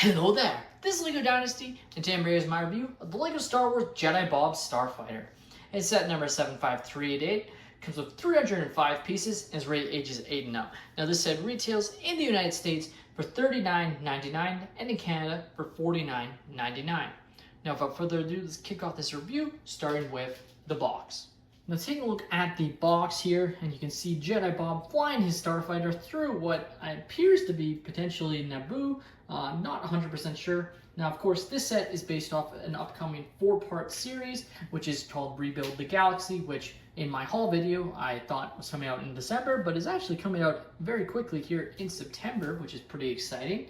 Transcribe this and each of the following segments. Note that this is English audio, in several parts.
Hello there, this is LEGO Dynasty, and today I'm bringing you my review of the LEGO Star Wars Jedi Bob Starfighter. It's set number 75388, comes with 305 pieces, and is rated ages 8 and up. Now this set retails in the United States for $39.99 and in Canada for $49.99. Now without further ado, let's kick off this review, starting with the box. Now taking a look at the box here, and you can see Jedi Bob flying his Starfighter through what appears to be potentially Naboo, not 100% sure. Now of course this set is based off an upcoming 4-part series, which is called Rebuild the Galaxy, which in my haul video I thought was coming out in December, but is actually coming out very quickly here in September, which is pretty exciting.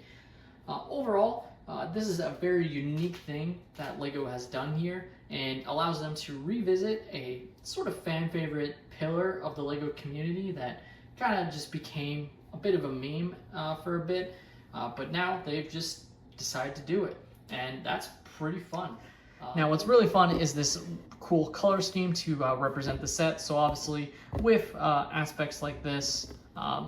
Overall, this is a very unique thing that LEGO has done here and allows them to revisit a sort of fan favorite pillar of the LEGO community that kind of just became a bit of a meme for a bit, but now they've just decided to do it, and that's pretty fun. Now what's really fun is this cool color scheme to represent the set. So obviously with aspects like this,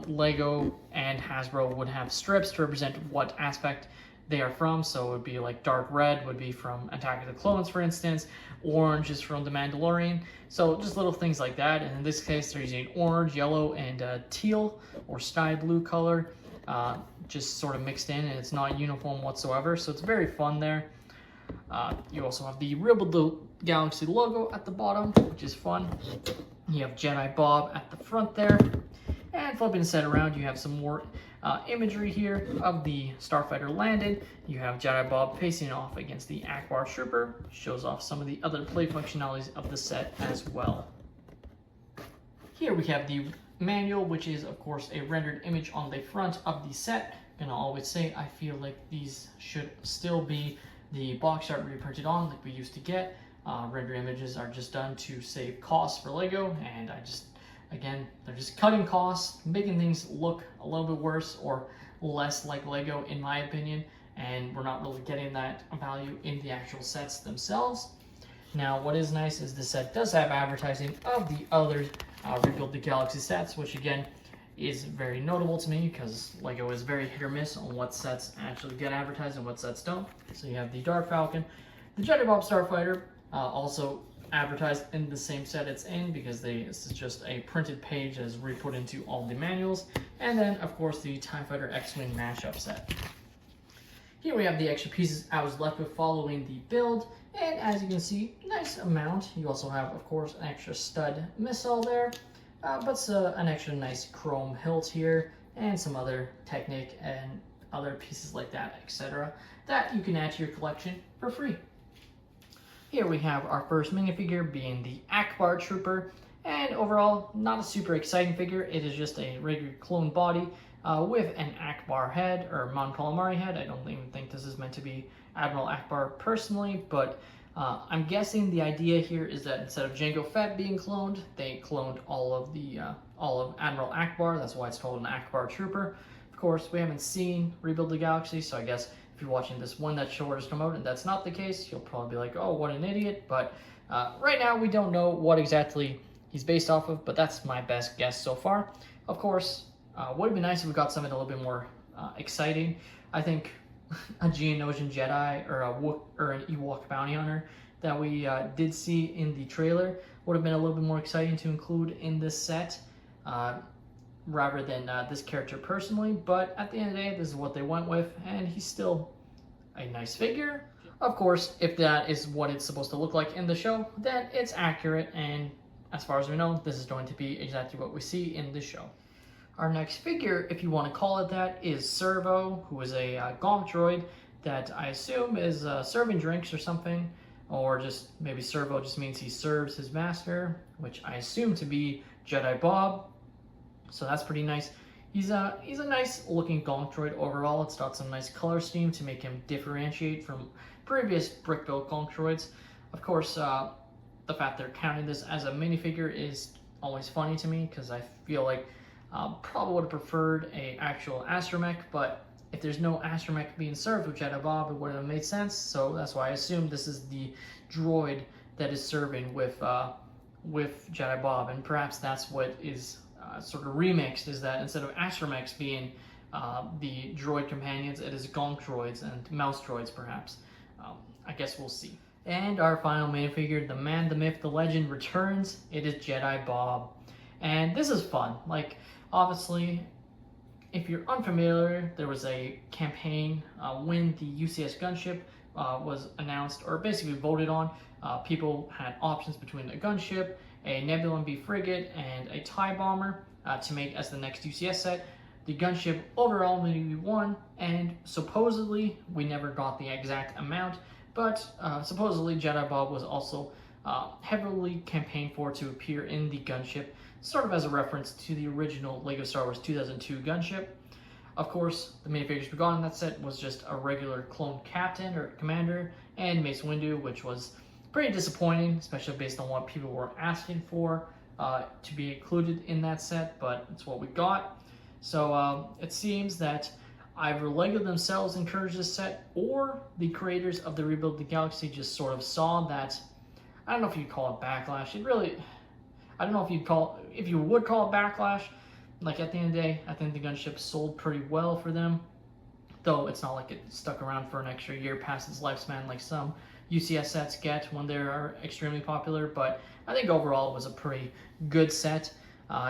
LEGO and Hasbro would have strips to represent what aspect they are from. So it would be like dark red would be from Attack of the Clones, for instance. Orange is from The Mandalorian. So just little things like that. And in this case, they're using orange, yellow, and teal or sky blue color, just sort of mixed in, and it's not uniform whatsoever. So it's very fun there. You also have the Rebuild the Galaxy logo at the bottom, which is fun. You have Jedi Bob at the front there. And flipping the set around, you have some more imagery here of the Starfighter landed. You have Jedi Bob facing off against the Akbar Trooper. Shows off some of the other play functionalities of the set as well. Here we have the manual, which is of course a rendered image on the front of the set. Gonna always say I feel like these should still be the box art reprinted on like we used to get. Render images are just done to save costs for LEGO, and again, they're just cutting costs, making things look a little bit worse or less like LEGO in my opinion, and we're not really getting that value in the actual sets themselves. Now what is nice is the set does have advertising of the other Rebuild the Galaxy sets, which again is very notable to me because LEGO is very hit or miss on what sets actually get advertised and what sets don't. So you have the Dark Falcon, the Jedi Bob Starfighter, also advertised in the same set it's in because this is just a printed page that is re-put into all the manuals, and then of course the TIE Fighter X-Wing mashup set. Here we have the extra pieces I was left with following the build, and as you can see, nice amount. You also have of course an extra stud missile there, but an extra nice chrome hilt here, and some other Technic and other pieces like that, etc., that you can add to your collection for free. Here we have our first minifigure being the Akbar Trooper, and overall not a super exciting figure. It is just a regular clone body with an Akbar head or Mon Calamari head. I don't even think this is meant to be Admiral Akbar personally, but I'm guessing the idea here is that instead of Jango Fett being cloned, they cloned all of Admiral Akbar. That's why it's called an Akbar Trooper. Of course, we haven't seen Rebuild the Galaxy, so I guess if you're watching this one that short has come out and that's not the case, you'll probably be like, oh, what an idiot. But right now we don't know what exactly he's based off of, but that's my best guess so far. Of course, would have been nice if we got something a little bit more exciting. I think a Geonosian Jedi or an Ewok bounty hunter that we did see in the trailer would have been a little bit more exciting to include in this set, rather than this character personally. But at the end of the day, this is what they went with, and he's still a nice figure. Of course, if that is what it's supposed to look like in the show, then it's accurate, and as far as we know, this is going to be exactly what we see in the show. Our next figure, if you want to call it that, is Servo, who is a Gonk droid that I assume is serving drinks or something, or just maybe Servo just means he serves his master, which I assume to be Jedi Bob. So that's pretty nice. He's a nice looking Gonk droid overall. It's got some nice color scheme to make him differentiate from previous brick-built Gonk droids. Of course, the fact they're counting this as a minifigure is always funny to me because I feel like probably would have preferred a actual astromech, but if there's no astromech being served with Jedi Bob, it wouldn't have made sense. So that's why I assume this is the droid that is serving with Jedi Bob, and perhaps that's what is sort of remixed, is that instead of astromechs being the droid companions. It is gonk droids and mouse droids, perhaps. I guess we'll see. And our final minifigure, the man, the myth, the legend, returns. It is Jedi Bob. And this is fun. Like, obviously, if you're unfamiliar, there was a campaign when the UCS gunship was announced, or basically voted on. People had options between a gunship, a Nebula MB frigate, and a TIE bomber to make as the next UCS set. The gunship overall maybe won, and supposedly, we never got the exact amount, but supposedly Jedi Bob was also heavily campaigned for to appear in the gunship, sort of as a reference to the original LEGO Star Wars 2002 gunship. Of course, the minifigures we got in that set was just a regular clone captain or commander and Mace Windu, which was pretty disappointing, especially based on what people were asking for to be included in that set, but it's what we got. So it seems that either LEGO themselves encouraged this set, or the creators of the Rebuild the Galaxy just sort of saw that, I don't know if you'd call it backlash. I don't know if you would call it backlash. Like, at the end of the day, I think the gunship sold pretty well for them, though it's not like it stuck around for an extra year past its lifespan like some UCS sets get when they are extremely popular. But I think overall it was a pretty good set.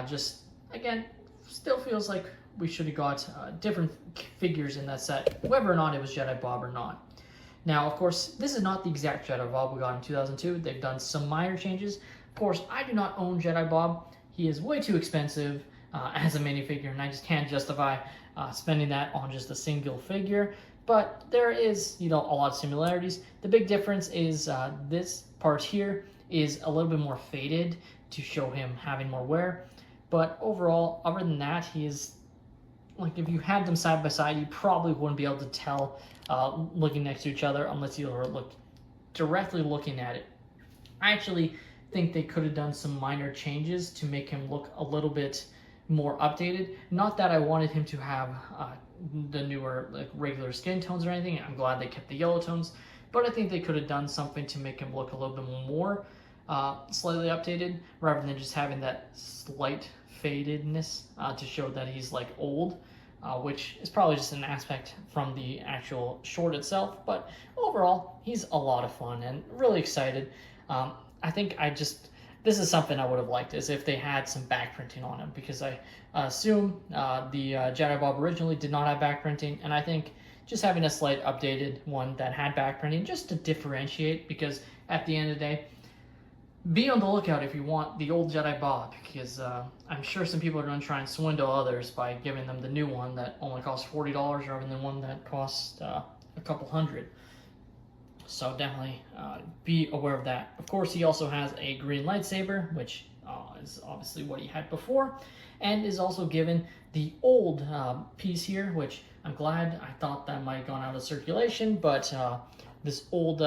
Just, again, still feels like we should have got different figures in that set, whether or not it was Jedi Bob or not. Now, of course, this is not the exact Jedi Bob we got in 2002. They've done some minor changes. Of course, I do not own Jedi Bob. He is way too expensive as a minifigure, and I just can't justify spending that on just a single figure. But there is, a lot of similarities. The big difference is this part here is a little bit more faded to show him having more wear. But overall, other than that, he is, like, if you had them side by side, you probably wouldn't be able to tell looking next to each other unless you were directly looking at it. I actually think they could have done some minor changes to make him look a little bit more updated. Not that I wanted him to have the newer regular skin tones or anything. I'm glad they kept the yellow tones, but I think they could have done something to make him look a little bit more slightly updated, rather than just having that slight fadedness to show that he's old, which is probably just an aspect from the actual short itself. But overall, he's a lot of fun and really excited. I think this is something I would have liked, is if they had some back printing on him, because I assume the Jedi Bob originally did not have back printing, and I think just having a slight updated one that had back printing just to differentiate, because at the end of the day, be on the lookout if you want the old Jedi Bob, because I'm sure some people are going to try and swindle others by giving them the new one that only costs $40 rather than one that costs a couple $100. So definitely be aware of that. Of course, he also has a green lightsaber, which is obviously what he had before, and is also given the old piece here, which I'm glad. I thought that might have gone out of circulation, but this old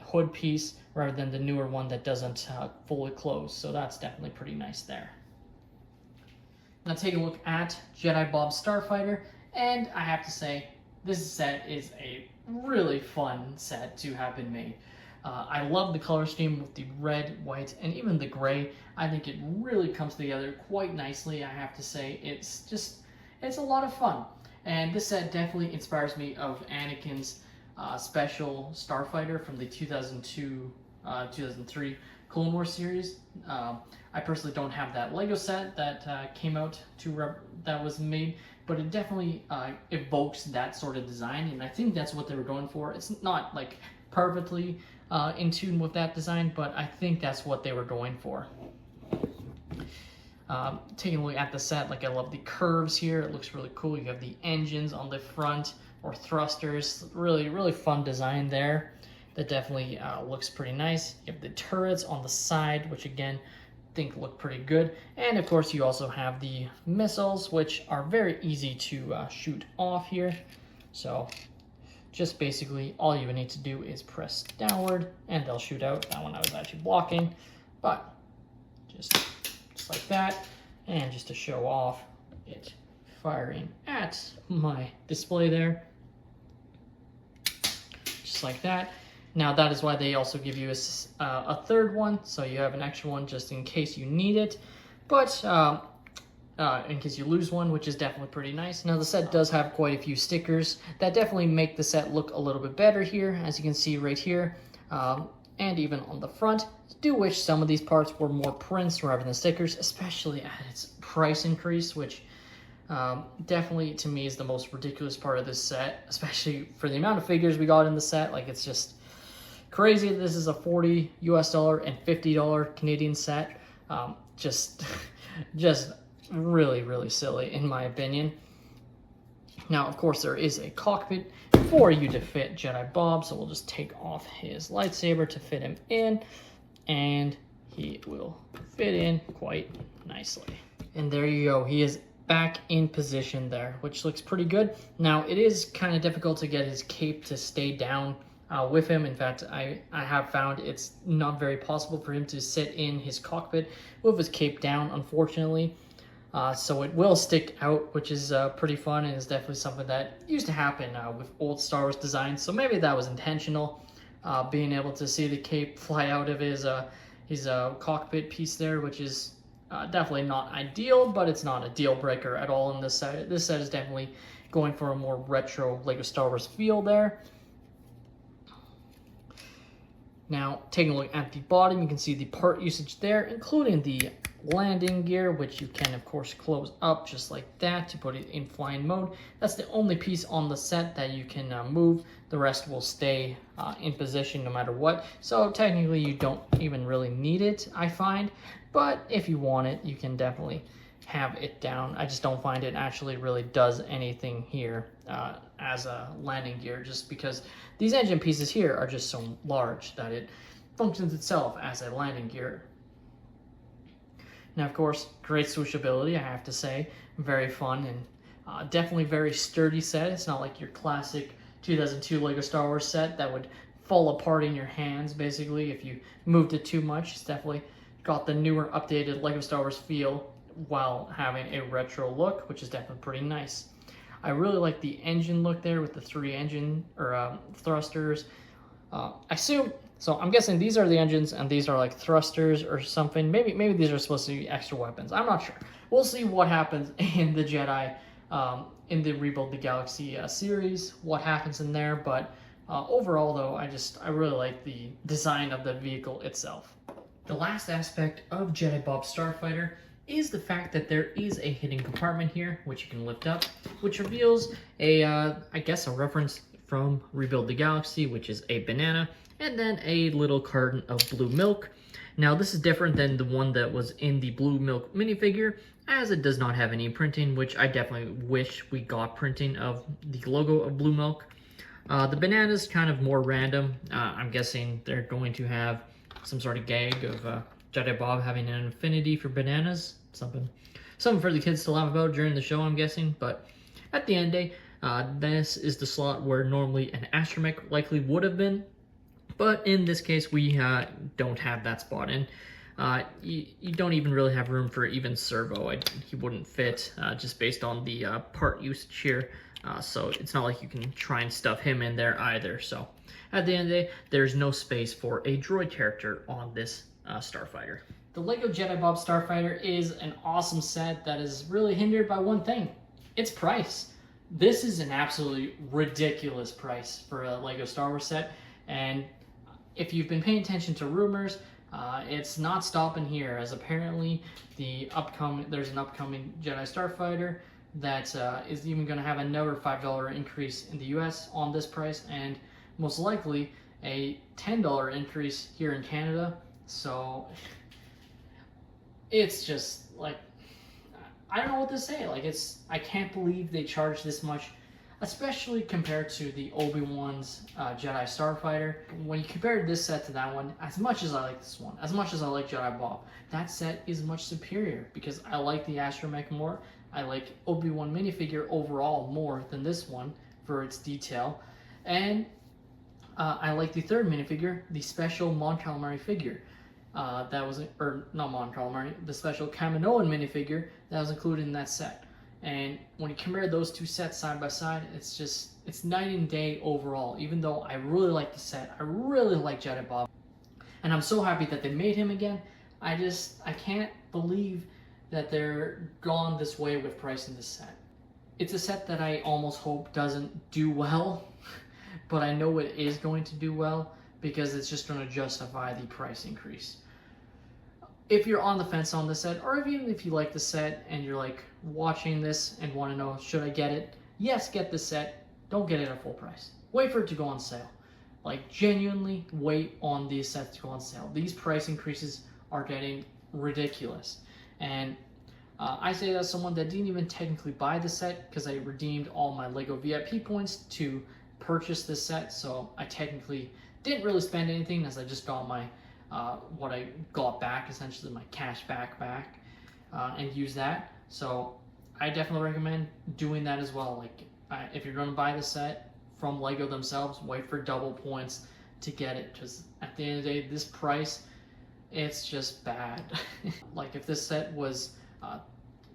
hood piece rather than the newer one that doesn't fully close. So that's definitely pretty nice there. Now take a look at Jedi Bob Starfighter, and I have to say, this set is a really fun set to have been made. I love the color scheme with the red, white, and even the gray. I think it really comes together quite nicely, I have to say. It's a lot of fun. And this set definitely inspires me of Anakin's special Starfighter from the 2002-2003 Clone Wars series. I personally don't have that Lego set that came out that was made, but it definitely evokes that sort of design, and I think that's what they were going for. It's not perfectly in tune with that design, but I think that's what they were going for. Taking a look at the set, I love the curves here. It looks really cool. You have the engines on the front, or thrusters. Really, really fun design there. That definitely looks pretty nice. You have the turrets on the side, which again, I think look pretty good. And of course, you also have the missiles, which are very easy to shoot off here. So just basically all you need to do is press downward and they'll shoot out. That one I was actually blocking, but just like that. And just to show off it firing at my display there. Just like that. Now that is why they also give you a third one, so you have an extra one just in case you need it. But in case you lose one, which is definitely pretty nice. Now the set does have quite a few stickers that definitely make the set look a little bit better here, as you can see right here, and even on the front. I do wish some of these parts were more prints rather than stickers, especially at its price increase, which definitely to me is the most ridiculous part of this set, especially for the amount of figures we got in the set. Like, it's just crazy. This is a $40 US and $50 Canadian set. Just really silly in my opinion. Now, of course, there is a cockpit for you to fit Jedi Bob, so we'll just take off his lightsaber to fit him in, and he will fit in quite nicely. And there you go. He is back in position there, which looks pretty good. Now, it is kind of difficult to get his cape to stay down with him. In fact, I have found it's not very possible for him to sit in his cockpit with his cape down, unfortunately. So it will stick out, which is pretty fun, and is definitely something that used to happen with old Star Wars designs. So maybe that was intentional, being able to see the cape fly out of his cockpit piece there, which is definitely not ideal, but it's not a deal breaker at all in this set. This set is definitely going for a more retro Lego Star Wars feel there. Now, taking a look at the bottom, you can see the part usage there, including the landing gear, which you can of course close up just like that to put it in flying mode. That's the only piece on the set that you can move. The rest will stay in position no matter what. So technically you don't even really need it, I find. But if you want it, you can definitely have it down. I just don't find it actually really does anything here as a landing gear, just because these engine pieces here are just so large that it functions itself as a landing gear. Now, of course, great switchability, I have to say. Very fun and definitely very sturdy set. It's not like your classic 2002 Lego Star Wars set that would fall apart in your hands, basically, if you moved it too much. It's definitely got the newer, updated Lego Star Wars feel while having a retro look, which is definitely pretty nice. I really like the engine look there with the 3 engine or thrusters. So I'm guessing these are the engines and these are like thrusters or something. Maybe these are supposed to be extra weapons. I'm not sure. We'll see what happens in the Jedi, in the Rebuild the Galaxy series, what happens in there. But overall though, I really like the design of the vehicle itself. The last aspect of Jedi Bob Starfighter is the fact that there is a hidden compartment here, which you can lift up, which reveals I guess a reference from Rebuild the Galaxy, which is a banana, and then a little carton of blue milk. Now, this is different than the one that was in the blue milk minifigure, as it does not have any printing, which I definitely wish we got printing of the logo of blue milk. The banana is kind of more random. I'm guessing they're going to have some sort of gag of Jedi Bob having an affinity for bananas. Something for the kids to laugh about during the show, I'm guessing. But at the end of the day, this is the slot where normally an astromech likely would have been. But in this case, we don't have that spot in. You don't even really have room for even Servo. He wouldn't fit just based on the part usage here. So it's not like you can try and stuff him in there either. So at the end of the day, there's no space for a droid character on this Starfighter. The LEGO Jedi Bob Starfighter is an awesome set that is really hindered by one thing: its price. This is an absolutely ridiculous price for a LEGO Star Wars set, and if you've been paying attention to rumors, it's not stopping here, as apparently there's an upcoming Jedi Starfighter that is even going to have another $5 increase in the US on this price, and most likely a $10 increase here in Canada. So it's just like, I don't know what to say. Like, I can't believe they charge this much, especially compared to the Obi-Wan's Jedi Starfighter. When you compare this set to that one, as much as I like this one, as much as I like Jedi Bob, that set is much superior because I like the astromech more. I like Obi-Wan minifigure overall more than this one for its detail. And I like the third minifigure, the special Mon Calamari figure. That was, or not Mon Calamari, the special Kaminoan minifigure that was included in that set. And when you compare those two sets side by side, it's night and day overall. Even though I really like the set, I really like Jedi Bob, and I'm so happy that they made him again. I can't believe that they're gone this way with pricing this set. It's a set that I almost hope doesn't do well, but I know it is going to do well because it's just going to justify the price increase. If you're on the fence on the set, or even if you like the set and you're like watching this and want to know, should I get it? Yes, get the set. Don't get it at full price. Wait for it to go on sale. Like, genuinely wait on these sets to go on sale. These price increases are getting ridiculous. And I say that as someone that didn't even technically buy the set because I redeemed all my LEGO VIP points to purchase this set. So I technically didn't really spend anything as I just got my what I got back, essentially my cash back, and use that. So I definitely recommend doing that as well. Like, if you're going to buy the set from LEGO themselves, wait for double points to get it. Because at the end of the day, this price, it's just bad. Like, if this set was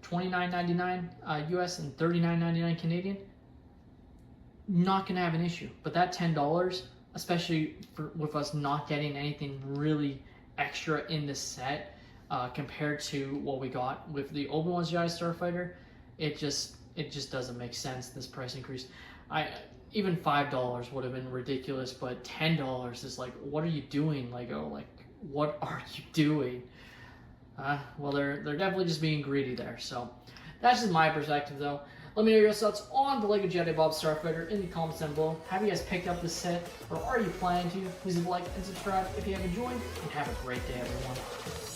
$29.99 US and $39.99 Canadian, not gonna have an issue. But that $10, especially with us not getting anything really extra in the set compared to what we got with the Obi-Wan's Jedi Starfighter, it just doesn't make sense, this price increase. Even $5 would have been ridiculous, but $10 is like, what are you doing, LEGO? Like, what are you doing? Well, they're definitely just being greedy there. So that's just my perspective, though. Let me know your thoughts on the LEGO Jedi Bob Starfighter in the comments down below. Have you guys picked up this set, or are you planning to? Please leave a like and subscribe if you haven't joined, and have a great day, everyone.